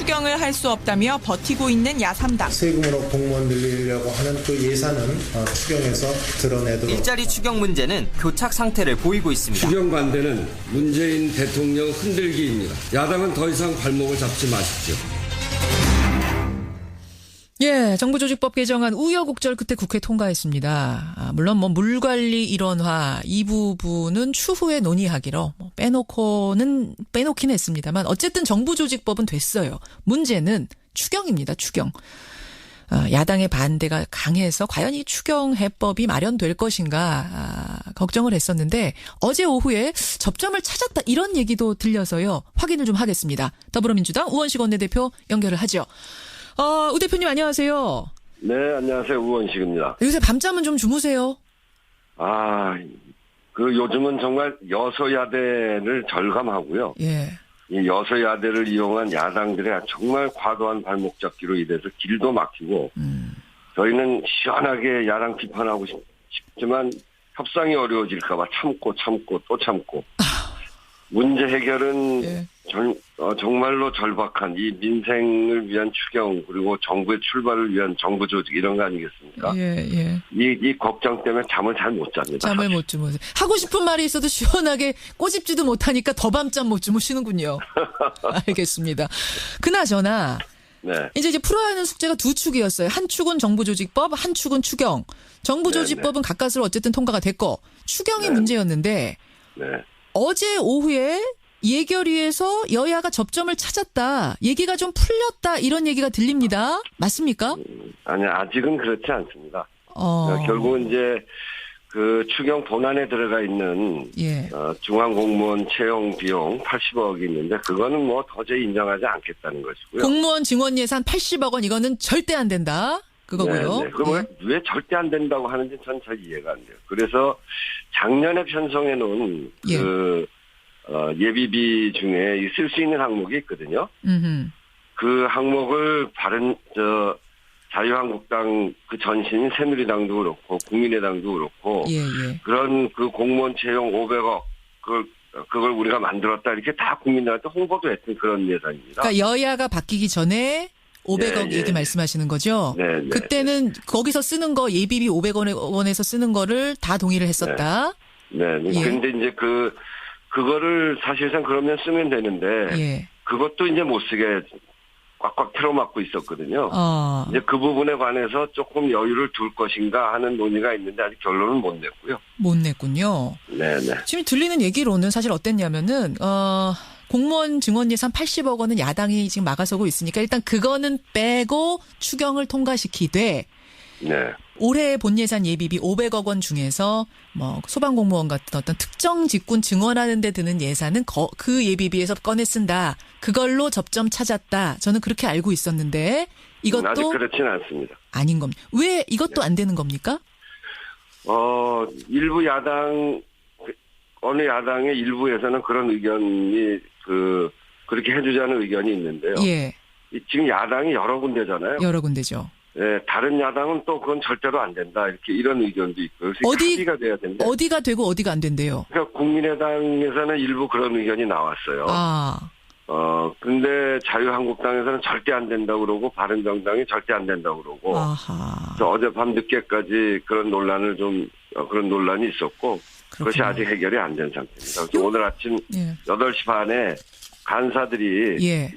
추경을 할 수 없다며 버티고 있는 야3당. 세금으로 공무원 늘리려고 하는 그 예산은 추경에서 드러내도록. 일자리 추경 문제는 교착 상태를 보이고 있습니다. 추경 반대는 문재인 대통령 흔들기입니다. 야당은 더 이상 발목을 잡지 마십시오. 예, 정부조직법 개정안 우여곡절 끝에 국회 통과했습니다. 물론 물관리 일원화 이 부분은 추후에 논의하기로 빼놓긴 했습니다만 어쨌든 정부조직법은 됐어요. 문제는 추경입니다. 추경. 야당의 반대가 강해서 과연 이 추경 해법이 마련될 것인가 걱정을 했었는데 어제 오후에 접점을 찾았다 이런 얘기도 들려서요. 확인을 좀 하겠습니다. 더불어민주당 우원식 원내대표 연결을 하죠. 우 대표님 안녕하세요. 네, 안녕하세요. 우원식입니다. 요새 밤잠은 좀 주무세요? 요즘은 정말 여서야대를 절감하고요. 예. 이 여서야대를 이용한 야당들의 정말 과도한 발목 잡기로 인해서 길도 막히고, 저희는 시원하게 야당 비판하고 싶지만 협상이 어려워질까봐 참고 또 참고. 문제 해결은 예. 정말로 절박한 이 민생을 위한 추경 그리고 정부의 출발을 위한 정부 조직 이런 거 아니겠습니까? 예. 이 걱정 때문에 잠을 잘 못 잡니다. 잠을 못 주무세요. 하고 싶은 말이 있어도 시원하게 꼬집지도 못하니까 더 밤잠 못 주무시는군요. 알겠습니다. 그나저나 네. 이제 풀어야 하는 숙제가 두 축이었어요. 한 축은 정부조직법, 한 축은 추경. 정부조직법은 가까스로 어쨌든 통과가 됐고 추경이 문제였는데 네. 어제 오후에 예결위에서 여야가 접점을 찾았다. 얘기가 좀 풀렸다. 이런 얘기가 들립니다. 맞습니까? 아니, 아직은 그렇지 않습니다. 결국은 이제 그 추경 본안에 들어가 있는 예. 중앙공무원 채용 비용 80억이 있는데 그거는 도저히 인정하지 않겠다는 것이고요. 공무원 증원 예산 80억 원 이거는 절대 안 된다. 그거고요. 네. 그럼 왜 절대 안 된다고 하는지 전 잘 이해가 안 돼요. 그래서 작년에 편성해 놓은 예비비 중에 쓸 수 있는 항목이 있거든요. 그 항목을 자유한국당 그 전신인 새누리당도 그렇고 국민의당도 그렇고 그런 그 공무원 채용 500억 그걸 우리가 만들었다 이렇게 다 국민들한테 홍보도 했던 그런 예산입니다. 그러니까 여야가 바뀌기 전에 500억 얘기 말씀하시는 거죠? 네. 그때는 거기서 쓰는 거 예비비 500원에서 쓰는 거를 다 동의를 했었다. 네. 근데 이제 그거를 사실상 그러면 쓰면 되는데 그것도 이제 못 쓰게 꽉꽉 틀어막고 있었거든요. 이제 그 부분에 관해서 조금 여유를 둘 것인가 하는 논의가 있는데 아직 결론은 못 냈고요. 못 냈군요. 네. 지금 들리는 얘기로는 사실 어땠냐면은 공무원 증원 예산 80억 원은 야당이 지금 막아서고 있으니까 일단 그거는 빼고 추경을 통과시키되 올해 본 예산 예비비 500억 원 중에서 소방공무원 같은 어떤 특정 직군 증원하는 데 드는 예산은 그 예비비에서 꺼내 쓴다. 그걸로 접점 찾았다. 저는 그렇게 알고 있었는데 이것도 아직 그렇지는 않습니다. 아닌 겁니다. 왜 이것도 안 되는 겁니까? 일부 어느 야당의 일부에서는 그런 의견이 그렇게 해주자는 의견이 있는데요. 지금 야당이 여러 군데잖아요. 여러 군데죠. 네, 다른 야당은 또 그건 절대로 안 된다. 이런 의견도 있고. 합의가 돼야 된다. 어디가 되고 어디가 안 된대요? 그러니까 국민의당에서는 일부 그런 의견이 나왔어요. 근데 자유한국당에서는 절대 안 된다고 그러고 바른정당이 절대 안 된다고 그러고. 그래서 어젯밤 늦게까지 그런 논란이 있었고. 그것이 아직 해결이 안 된 상태입니다. 그래서 오늘 아침 8시 반에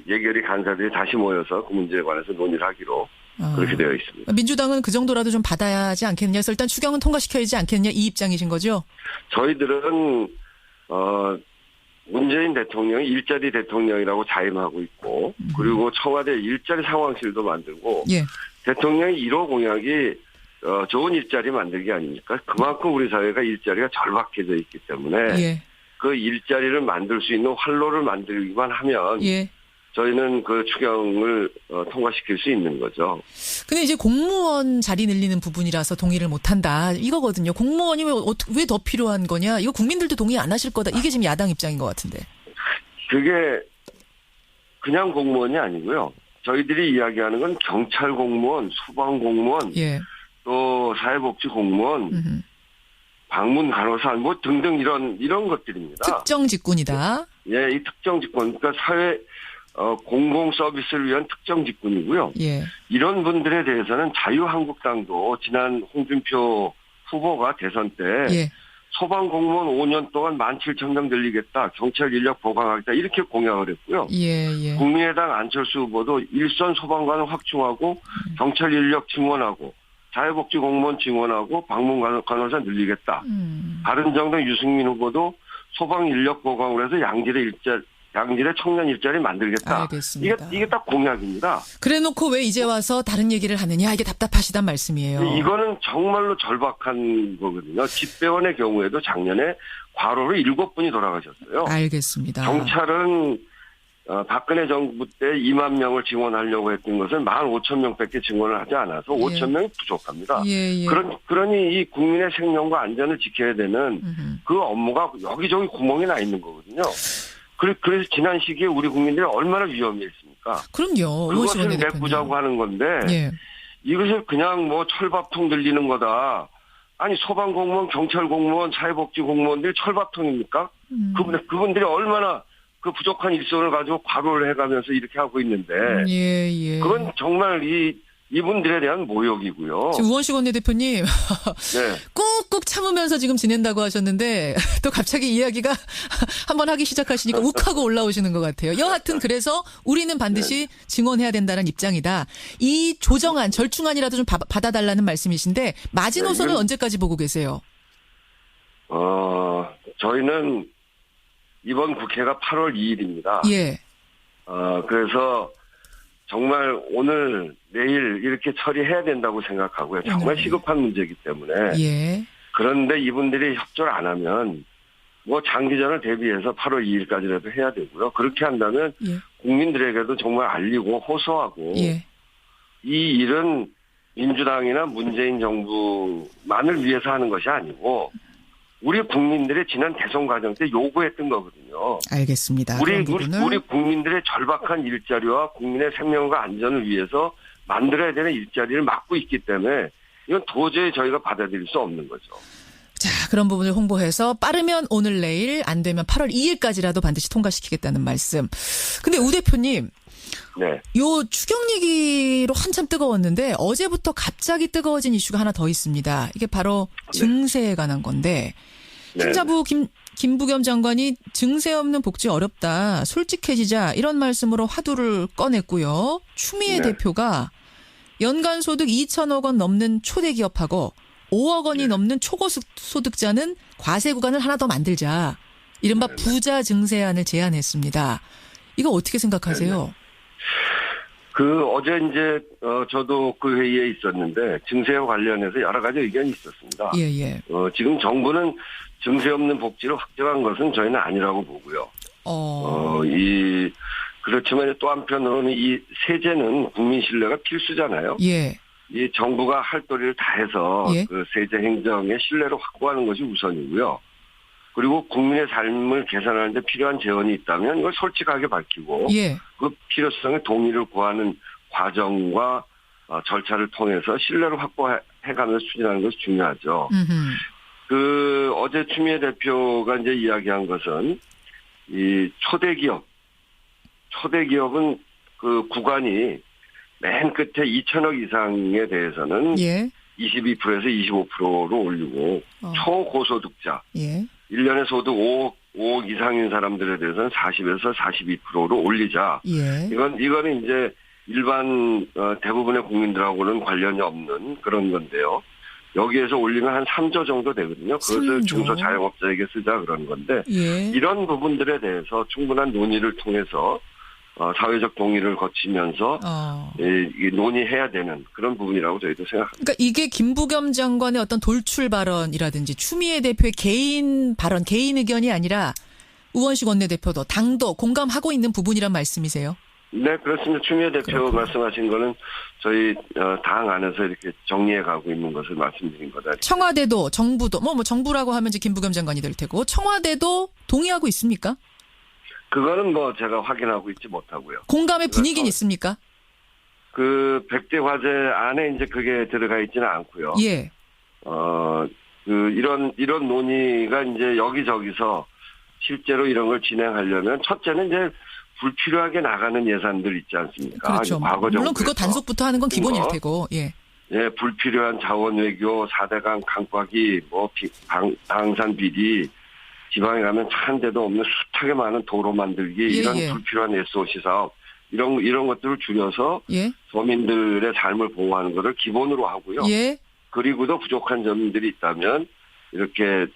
예결위 간사들이 다시 모여서 그 문제에 관해서 논의를 하기로 그렇게 되어 있습니다. 민주당은 그 정도라도 좀 받아야 하지 않겠냐. 그래서 일단 추경은 통과시켜야지 않겠냐. 이 입장이신 거죠? 저희들은 문재인 대통령이 일자리 대통령이라고 자임하고 있고 그리고 청와대 일자리 상황실도 만들고 대통령의 1호 공약이 좋은 일자리 만들기 아닙니까? 그만큼 우리 사회가 일자리가 절박해져 있기 때문에 그 일자리를 만들 수 있는 활로를 만들기만 하면 저희는 그 추경을 통과시킬 수 있는 거죠. 근데 이제 공무원 자리 늘리는 부분이라서 동의를 못한다. 이거거든요. 공무원이 왜 더 필요한 거냐. 이거 국민들도 동의 안 하실 거다. 이게 지금 야당 입장인 것 같은데. 그게 그냥 공무원이 아니고요. 저희들이 이야기하는 건 경찰 공무원, 소방 공무원, 또 사회복지 공무원, 방문 간호사 등등 이런 것들입니다. 특정 직군이다. 이 특정 직군. 그러니까 공공 서비스를 위한 특정 직군이고요. 예. 이런 분들에 대해서는 자유한국당도 지난 홍준표 후보가 대선 때 예. 소방공무원 5년 동안 17,000명 늘리겠다. 경찰 인력 보강하겠다. 이렇게 공약을 했고요. 예. 예. 국민의당 안철수 후보도 일선 소방관을 확충하고 경찰 인력 증원하고 사회복지 공무원 증원하고 방문 간호사 늘리겠다. 바른정당 유승민 후보도 소방 인력 보강을 해서 양질의 청년 일자리 만들겠다. 알겠습니다. 이게 딱 공약입니다. 그래놓고 왜 이제 와서 다른 얘기를 하느냐 이게 답답하시단 말씀이에요. 이거는 정말로 절박한 거거든요. 집배원의 경우에도 작년에 과로로 7분이 돌아가셨어요. 알겠습니다. 경찰은 박근혜 정부 때 2만 명을 증원하려고 했던 것을 15,000명밖에 증원을 하지 않아서 5,000명이 부족합니다. 예. 그러니 이 국민의 생명과 안전을 지켜야 되는 그 업무가 여기저기 구멍이 나 있는 거거든요. 그래서 지난 시기에 우리 국민들이 얼마나 위험했습니까? 그럼요. 그것을 메꾸자고 하는 건데 예. 이것을 그냥 뭐 철밥통 들리는 거다. 아니 소방공무원, 경찰공무원, 사회복지공무원들이 철밥통입니까? 그분들이 얼마나 그 부족한 일손을 가지고 과로를 해가면서 이렇게 하고 있는데 예. 그건 정말 이분들에 대한 모욕이고요. 지금 우원식 원내대표님 네. 꾹꾹 참으면서 지금 지낸다고 하셨는데 또 갑자기 이야기가 한번 하기 시작하시니까 욱하고 올라오시는 것 같아요. 여하튼 그래서 우리는 반드시 증언해야 된다는 입장이다. 이 조정안, 절충안이라도 좀 받아달라는 말씀이신데 마지노선은 언제까지 보고 계세요? 저희는 이번 국회가 8월 2일입니다. 예. 그래서 정말 오늘 내일 이렇게 처리해야 된다고 생각하고요. 정말 시급한 문제이기 때문에. 예. 그런데 이분들이 협조를 안 하면 뭐 장기전을 대비해서 8월 2일까지라도 해야 되고요. 그렇게 한다면 국민들에게도 정말 알리고 호소하고 이 일은 민주당이나 문재인 정부만을 위해서 하는 것이 아니고 우리 국민들의 지난 대선 과정 때 요구했던 거거든요. 알겠습니다. 우리 국민들의 절박한 일자리와 국민의 생명과 안전을 위해서 만들어야 되는 일자리를 막고 있기 때문에 이건 도저히 저희가 받아들일 수 없는 거죠. 자, 그런 부분을 홍보해서 빠르면 오늘 내일 안 되면 8월 2일까지라도 반드시 통과시키겠다는 말씀. 근데 우 대표님. 네. 요 추경 얘기로 한참 뜨거웠는데 어제부터 갑자기 뜨거워진 이슈가 하나 더 있습니다. 이게 바로 증세에 관한 건데 행자부 김부겸 장관이 증세 없는 복지 어렵다. 솔직해지자 이런 말씀으로 화두를 꺼냈고요. 추미애 대표가 연간 소득 2천억 원 넘는 초대기업하고 5억 원이 넘는 초고소득자는 과세 구간을 하나 더 만들자. 이른바 부자 증세안을 제안했습니다. 이거 어떻게 생각하세요? 어제 이제 저도 그 회의에 있었는데 증세와 관련해서 여러 가지 의견이 있었습니다. 예. 지금 정부는 증세 없는 복지를 확정한 것은 저희는 아니라고 보고요. 그렇지만 또 한편으로는 이 세제는 국민 신뢰가 필수잖아요. 예. 이 정부가 할 도리를 다해서 그 세제 행정의 신뢰를 확보하는 것이 우선이고요. 그리고 국민의 삶을 개선하는 데 필요한 재원이 있다면 이걸 솔직하게 밝히고 그 필요성의 동의를 구하는 과정과 절차를 통해서 신뢰를 확보해가면서 추진하는 것이 중요하죠. 어제 추미애 대표가 이제 이야기한 것은 이 초대기업은 그 구간이 맨 끝에 2천억 이상에 대해서는 22%에서 25%로 올리고 초고소득자 1년에 소득 5억 이상인 사람들에 대해서는 40에서 42%로 올리자. 이거는 이제 일반 대부분의 국민들하고는 관련이 없는 그런 건데요. 여기에서 올리면 한 3조 정도 되거든요. 그것을 3조. 중소자영업자에게 쓰자 그런 건데 이런 부분들에 대해서 충분한 논의를 통해서 사회적 동의를 거치면서 논의해야 되는 그런 부분이라고 저희도 생각합니다. 그러니까 이게 김부겸 장관의 어떤 돌출 발언이라든지 추미애 대표의 개인 발언, 개인 의견이 아니라 우원식 원내대표도 당도 공감하고 있는 부분이란 말씀이세요? 네, 그렇습니다. 추미애 대표 말씀하신 거는 저희 당 안에서 이렇게 정리해 가고 있는 것을 말씀드린 거다. 청와대도 정부도 뭐 정부라고 하면 이제 김부겸 장관이 될 테고 청와대도 동의하고 있습니까? 그거는 뭐 제가 확인하고 있지 못하고요. 공감의 분위기는 있습니까? 그 100대 과제 안에 이제 그게 들어가 있지는 않고요. 이런 논의가 이제 여기저기서 실제로 이런 걸 진행하려면 첫째는 이제 불필요하게 나가는 예산들 있지 않습니까? 그렇죠. 과거 물론 그거 정부에서. 단속부터 하는 건 기본일 테고. 예. 예, 불필요한 자원 외교, 4대강 강박이, 방산 비리, 지방에 가면 한 데도 없는 숱하게 많은 도로 만들기, 이런 불필요한 SOC 사업, 이런 것들을 줄여서 서민들의 삶을 보호하는 것을 기본으로 하고요. 그리고도 부족한 점들이 있다면 이렇게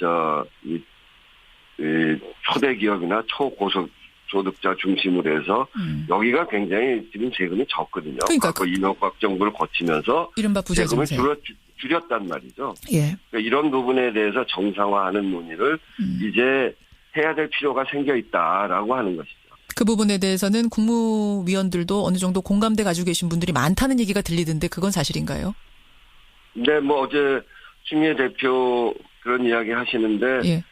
초대 기업이나 초고소득자 중심으로 해서 여기가 굉장히 지금 세금이 적거든요. 그러니까 이명박 정부를 거치면서 이른바 부자 세금을 증세. 줄였단 말이죠. 예. 그러니까 이런 부분에 대해서 정상화하는 논의를 이제 해야 될 필요가 생겨 있다라고 하는 것이죠. 그 부분에 대해서는 국무위원들도 어느 정도 공감대 가지고 계신 분들이 많다는 얘기가 들리던데 그건 사실인가요? 네, 어제 추미애 대표 그런 이야기 하시는데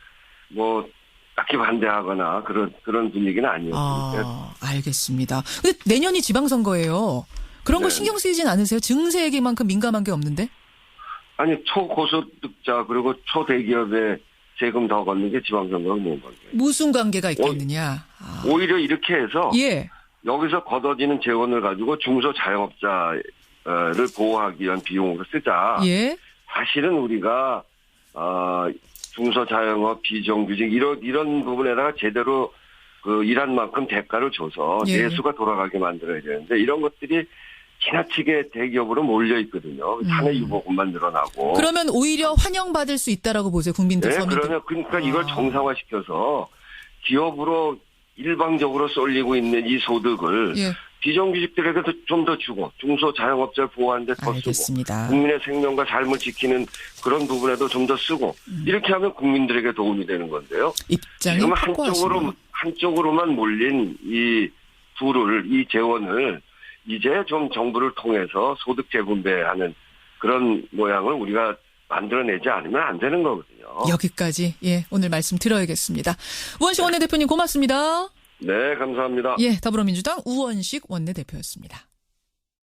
딱히 반대하거나 그런 분위기는 아니었습니다. 알겠습니다. 근데 내년이 지방선거예요. 그런 거 신경 쓰이진 않으세요? 증세에게만큼 민감한 게 없는데? 아니, 초고소득자 그리고 초대기업에 세금 더 걷는 게 지방선거가 뭔 관계예요? 무슨 관계가 있겠느냐. 오히려 이렇게 해서 여기서 걷어지는 재원을 가지고 중소자영업자를 보호하기 위한 비용으로 쓰자. 사실은 우리가 중소자영업, 비정규직 이런 부분에다가 제대로 일한 만큼 대가를 줘서 내수가 돌아가게 만들어야 되는데 이런 것들이 지나치게 대기업으로 몰려 있거든요. 사내 유보금만 늘어나고. 그러면 오히려 환영받을 수 있다라고 보세요, 국민들, 서민들. 그러니까 이걸 정상화시켜서 기업으로 일방적으로 쏠리고 있는 이 소득을 비정규직들에게도 좀 더 주고 중소자영업자를 보호하는 데 더 쓰고 국민의 생명과 삶을 지키는 그런 부분에도 좀 더 쓰고 이렇게 하면 국민들에게 도움이 되는 건데요. 입장이 지금 확고하시네요. 한쪽으로만 몰린 이 재원을 이제 좀 정부를 통해서 소득 재분배하는 그런 모양을 우리가 만들어내지 않으면 안 되는 거거든요. 여기까지 오늘 말씀 들어야겠습니다. 우원식 원내대표님 고맙습니다. 네, 감사합니다. 더불어민주당 우원식 원내대표였습니다.